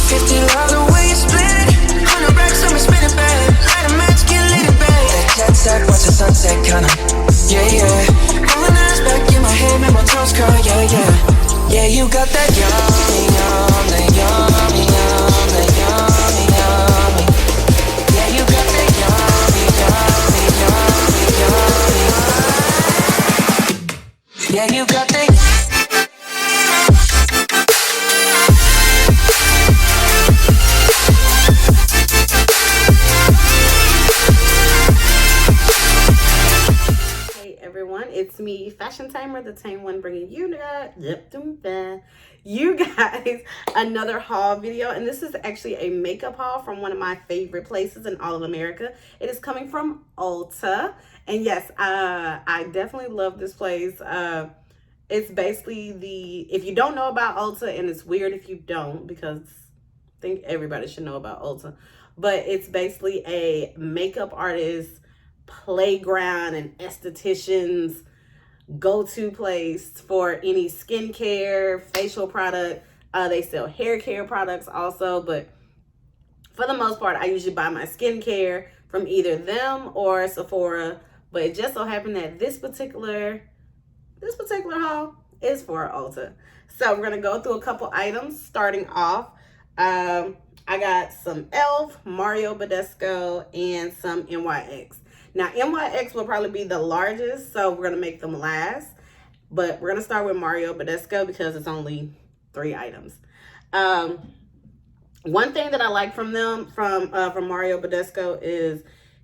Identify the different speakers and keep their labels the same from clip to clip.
Speaker 1: 50 love the way you split it. 100 racks on me, spin it back. Light a match, get lit it back. That jet set, watch the sunset, kinda. Yeah, yeah. Rolling eyes back in my head, make my toes curl, yeah, yeah. Yeah, you got that yummy, yum, that yummy, yum, that yummy, yummy. Yeah, you got that yummy, yummy, yummy, yummy. Yeah, you got that.
Speaker 2: It's me, Fashion Tamer, the tame one, bringing you you guys another haul video. And this is actually a makeup haul from one of my favorite places in all of America. It is coming from Ulta. And yes, I definitely love this place. It's basically if you don't know about Ulta, and it's weird if you don't, because I think everybody should know about Ulta, but it's basically a makeup artist playground and estheticians go-to place for any skincare, facial product. They sell hair care products also, but for the most part, I usually buy my skincare from either them or Sephora. But it just so happened that this particular haul is for Ulta. So we're gonna go through a couple items. Starting off, I got some e.l.f., Mario Badescu, and some NYX. Now, NYX will probably be the largest, so we're going to make them last. But we're going to start with Mario Badescu because it's only 3 items. One thing that I like from them, from Mario Badescu, is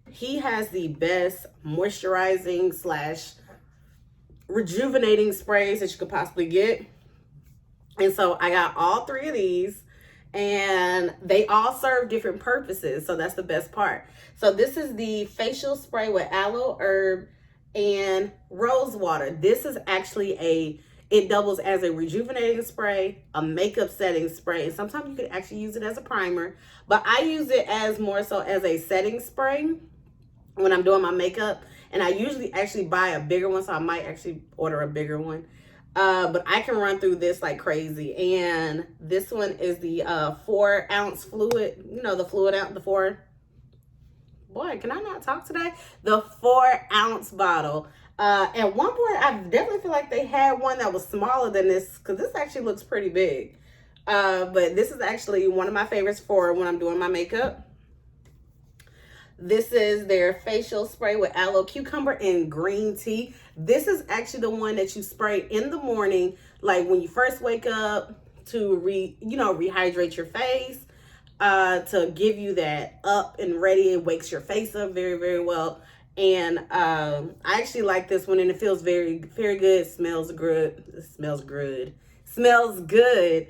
Speaker 2: he has the best moisturizing / rejuvenating sprays that you could possibly get. And so I got all 3 of these. And they all serve different purposes, so that's the best part. So this is the facial spray with aloe, herb, and rose water. This is actually it doubles as a rejuvenating spray, a makeup setting spray, and sometimes you could actually use it as a primer. But I use it as more so as a setting spray when I'm doing my makeup. And I usually actually buy a bigger one, so I might actually order a bigger one. But I can run through this like crazy. And this one is the 4-ounce fluid. You know, the fluid out, the 4. Boy, can I not talk today? The 4-ounce bottle. At one point, I definitely feel like they had one that was smaller than this, because this actually looks pretty big. But this is actually one of my favorites for when I'm doing my makeup. This is their facial spray with aloe, cucumber, and green tea. This is actually the one that you spray in the morning, like when you first wake up, to rehydrate your face, to give you that up and ready. It wakes your face up very, very well. And I actually like this one, and it feels very, very good. Smells good. Smells good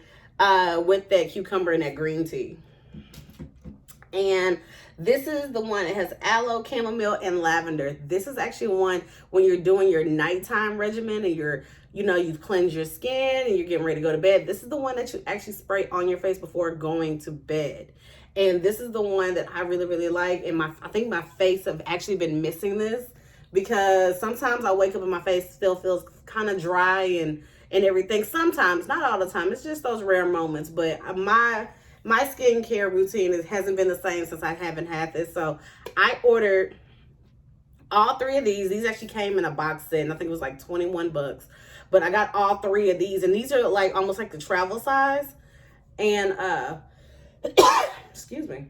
Speaker 2: with that cucumber and that green tea. And this is the one that has aloe, chamomile, and lavender. This is actually one when you're doing your nighttime regimen and you've cleansed your skin and you're getting ready to go to bed. This is the one that you actually spray on your face before going to bed. And this is the one that I really, really like. And I think my face have actually been missing this, because sometimes I wake up and my face still feels kind of dry and everything. Sometimes, not all the time. It's just those rare moments. But my skincare routine hasn't been the same since I haven't had this. So I ordered all 3 of these. These actually came in a box set, and I think it was like 21 bucks. But I got all 3 of these, and these are like almost like the travel size. And excuse me.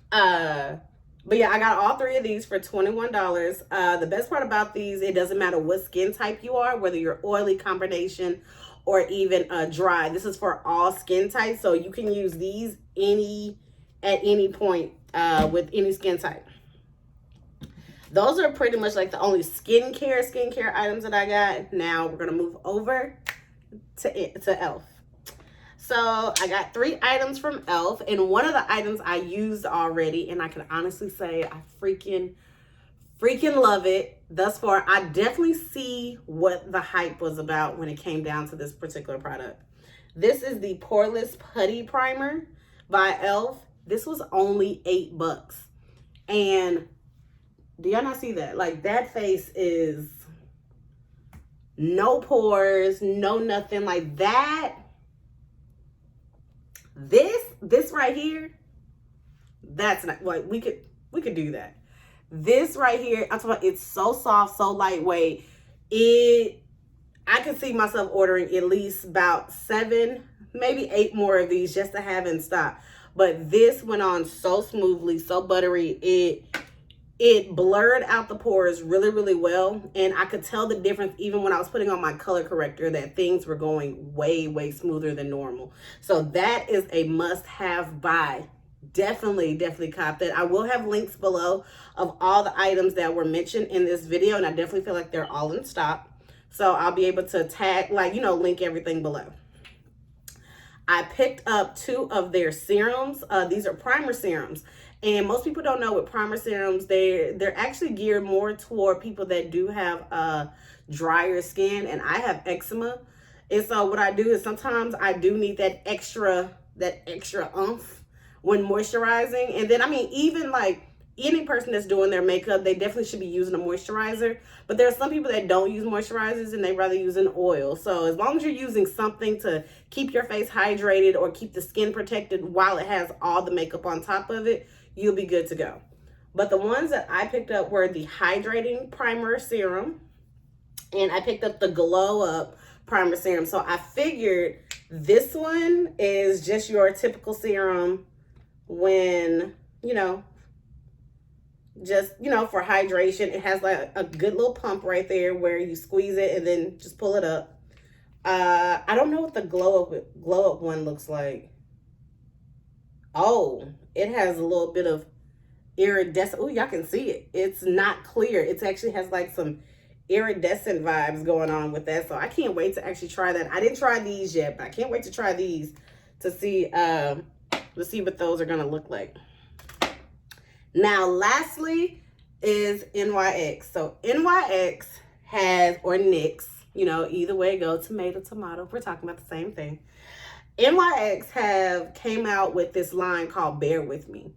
Speaker 2: But yeah, I got all 3 of these for $21. The best part about these, it doesn't matter what skin type you are, whether you're oily, combination, or even dry. This is for all skin types, so you can use these at any point with any skin type. Those are pretty much like the only skincare items that I got. Now we're gonna move over to e.l.f. So I got 3 items from e.l.f. and one of the items I used already, and I can honestly say I freaking love it thus far. I definitely see what the hype was about when it came down to this particular product. This is the Poreless Putty Primer by e.l.f. This was only $8. And do y'all not see that? Like, that face is no pores, no nothing like that. This right here, that's not like we could do that. This right here, I'm talking about, it's so soft, so lightweight. I could see myself ordering at least about 7, maybe 8 more of these just to have in stock. But this went on so smoothly, so buttery. It blurred out the pores really, really well. And I could tell the difference even when I was putting on my color corrector, that things were going way, way smoother than normal. So that is a must-have buy. Definitely cop that. I will have links below of all the items that were mentioned in this video, and I definitely feel like they're all in stock. So I'll be able to tag, like, link everything below. I picked up 2 of their serums. These are primer serums. And most people don't know, with primer serums, they're actually geared more toward people that do have drier skin, and I have eczema. And so what I do is sometimes I do need that extra oomph when moisturizing. And then, I mean, even like any person that's doing their makeup, they definitely should be using a moisturizer. But there are some people that don't use moisturizers and they rather use an oil. So as long as you're using something to keep your face hydrated or keep the skin protected while it has all the makeup on top of it, you'll be good to go. But the ones that I picked up were the Hydrating Primer Serum, and I picked up the Glow Up Primer Serum. So I figured this one is just your typical serum when, just, for hydration. It has like a good little pump right there where you squeeze it and then just pull it up. I don't know what the Glow Up one looks like. Oh, it has a little bit of iridescent. Oh, y'all can see it. It's not clear. It actually has like some iridescent vibes going on with that. So I can't wait to actually try that. I didn't try these yet, but I can't wait to try these to see what those are gonna look like. Now, lastly is NYX. So NYX has, or NYX, either way go, tomato, we're talking about the same thing. NYX came out with this line called Bear With Me.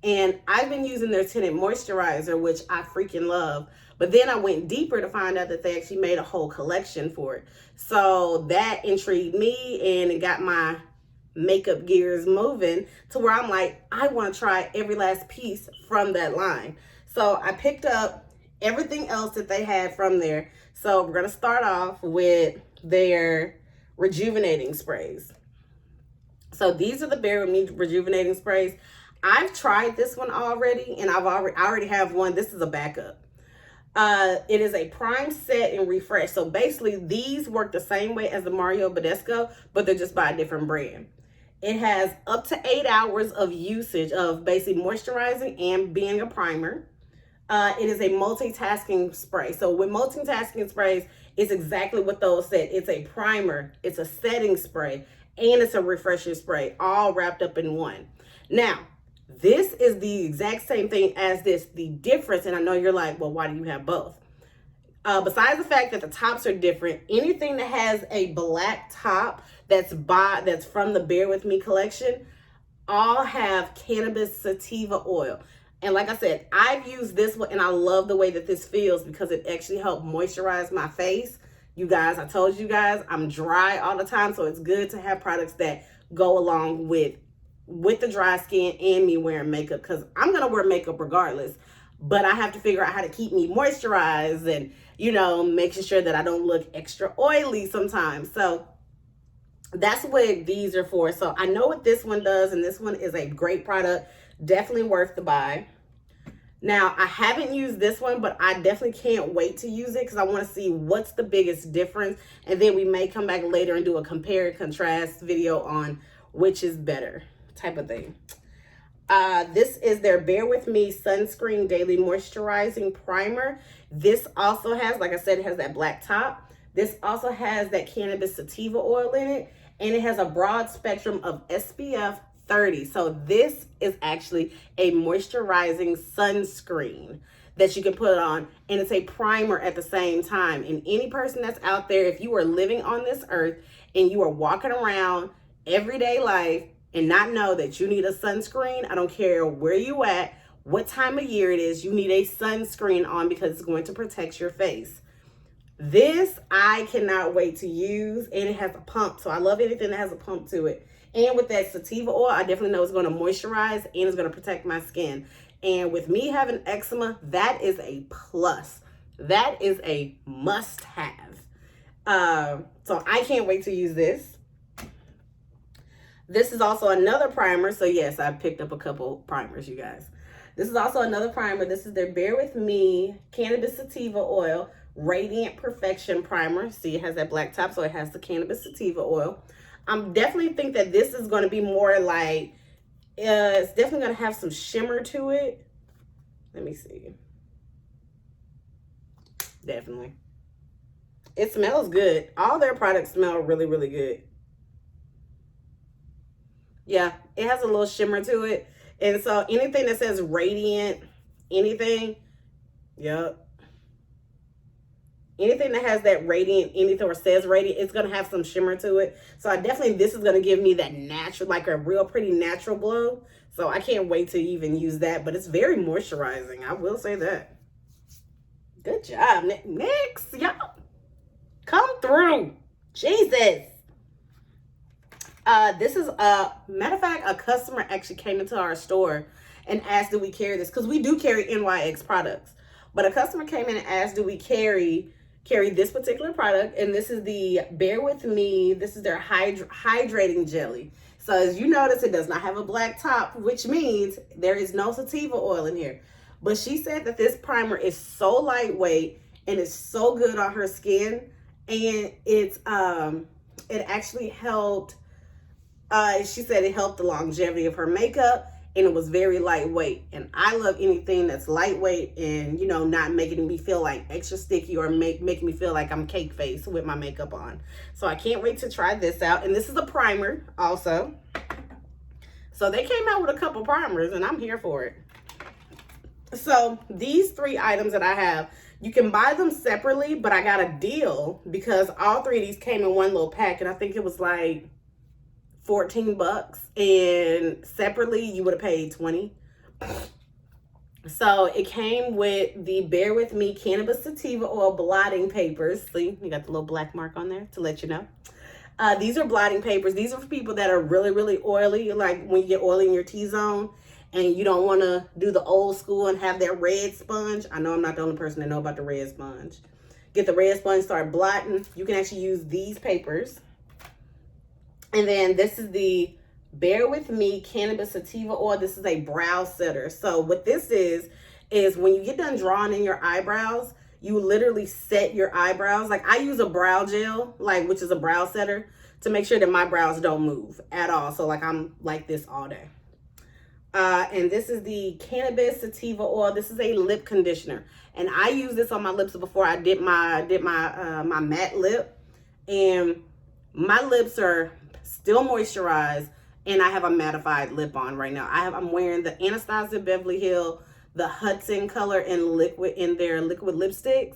Speaker 2: And I've been using their tinted moisturizer, which I freaking love. But then I went deeper to find out that they actually made a whole collection for it. So that intrigued me, and it got my makeup gears moving to where I'm like, I want to try every last piece from that line. So I picked up everything else that they had from there. So we're going to start off with their rejuvenating sprays. So these are the Bear With Me rejuvenating sprays. I've tried this one already, and I already have one. This is a backup. It is a prime, set, and refresh. So basically, these work the same way as the Mario Badescu, but they're just by a different brand. It has up to 8 hours of usage of basically moisturizing and being a primer. It is a multitasking spray. So with multitasking sprays, it's exactly what those said. It's a primer, it's a setting spray, and it's a refreshing spray, all wrapped up in one. Now, this is the exact same thing as this. The difference, and I know you're like, well, why do you have both? Besides the fact that the tops are different, anything that has a black top that's from the Bear With Me collection, all have cannabis sativa oil. And like I said, I've used this one, and I love the way that this feels because it actually helped moisturize my face. You guys, I told you guys, I'm dry all the time, so it's good to have products that go along with the dry skin and me wearing makeup, because I'm going to wear makeup regardless, but I have to figure out how to keep me moisturized and, making sure that I don't look extra oily sometimes. So that's what these are for. So I know what this one does, and this one is a great product. Definitely worth the buy. Now, I haven't used this one, but I definitely can't wait to use it because I want to see what's the biggest difference. And then we may come back later and do a compare and contrast video on which is better type of thing. This is their Bear With Me Sunscreen Daily Moisturizing Primer. This also has, like I said, it has that black top. This also has that cannabis sativa oil in it, and it has a broad spectrum of SPF 30. So this is actually a moisturizing sunscreen that you can put on, and it's a primer at the same time. And any person that's out there, if you are living on this earth and you are walking around everyday life and not know that you need a sunscreen, I don't care where you at, what time of year it is, you need a sunscreen on because it's going to protect your face. This I cannot wait to use, and it has a pump. So I love anything that has a pump to it. And with that sativa oil, I definitely know it's going to moisturize and it's going to protect my skin. And with me having eczema, that is a plus. That is a must-have. So I can't wait to use this. This is also another primer. So yes, I picked up a couple primers, you guys. This is also another primer. This is their Bear With Me Cannabis Sativa Oil Radiant Perfection Primer. See, it has that black top, so it has the cannabis sativa oil. I'm definitely think that this is going to be more like, it's definitely going to have some shimmer to it. Let me see. Definitely. It smells good. All their products smell really, really good. Yeah, it has a little shimmer to it. And so anything that says radiant, anything, yep. Anything that has that radiant, anything or says radiant, it's going to have some shimmer to it. So I definitely, this is going to give me that natural, like a real pretty natural glow. So I can't wait to even use that. But it's very moisturizing. I will say that. Good job. Next, y'all. Come through. Jesus. This is matter of fact, a customer actually came into our store and asked, do we carry this? Because we do carry NYX products. But a customer came in and asked, do we carry this particular product? And this is the Bear With Me. This is their hydrating jelly. So as you notice, it does not have a black top, which means there is no sativa oil in here. But she said that this primer is so lightweight and it's so good on her skin. And it's it actually helped. She said it helped the longevity of her makeup, and it was very lightweight. And I love anything that's lightweight and, you know, not making me feel like extra sticky or making me feel like I'm cake face with my makeup on. So I can't wait to try this out. And this is a primer also. So they came out with a couple primers and I'm here for it. So these 3 items that I have, you can buy them separately, but I got a deal because all 3 of these came in one little pack, and I think it was like $14, and separately you would have paid $20. So it came with the Bear With Me Cannabis Sativa Oil blotting papers. See, you got the little black mark on there to let you know. These are blotting papers. These are for people that are really, really oily, like when you get oily in your T-zone and you don't want to do the old school and have that red sponge. I know I'm not the only person that know about the red sponge. Get the red sponge, start blotting. You can actually use these papers. And then this is the Bear With Me Cannabis Sativa Oil. This is a brow setter. So what this is when you get done drawing in your eyebrows, you literally set your eyebrows. Like I use a brow gel, which is a brow setter, to make sure that my brows don't move at all. So like I'm like this all day. And this is the Cannabis Sativa Oil. This is a lip conditioner. And I used this on my lips before I did my matte lip. And my lips are still moisturized, and I have a mattified lip on right now. I'm wearing the Anastasia Beverly Hills, the Hudson color in their liquid lipsticks,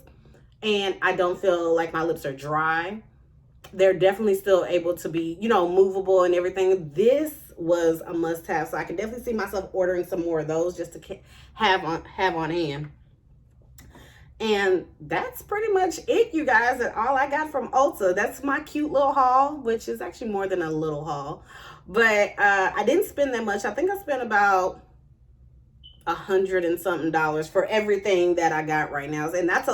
Speaker 2: and I don't feel like my lips are dry. They're definitely still able to be, you know, movable and everything. This was a must-have, so I can definitely see myself ordering some more of those just to have on hand. And that's pretty much it, you guys, and all I got from Ulta. That's my cute little haul, which is actually more than a little haul. But I didn't spend that much. I think I spent about $100 and something for everything that I got right now. And that's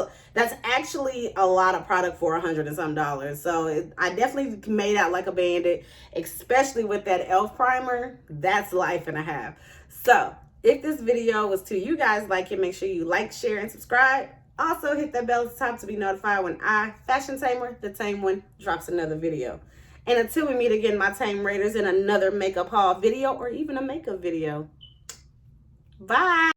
Speaker 2: actually a lot of product for $100 and something. So I definitely made out like a bandit, especially with that e.l.f. primer. That's life and a half. So if this video was to you guys like it, make sure you like, share, and subscribe. Also, hit that bell at the top to be notified when I, Fashion Tamer, the Tame One, drops another video. And until we meet again, my Tame Raiders, in another makeup haul video or even a makeup video. Bye.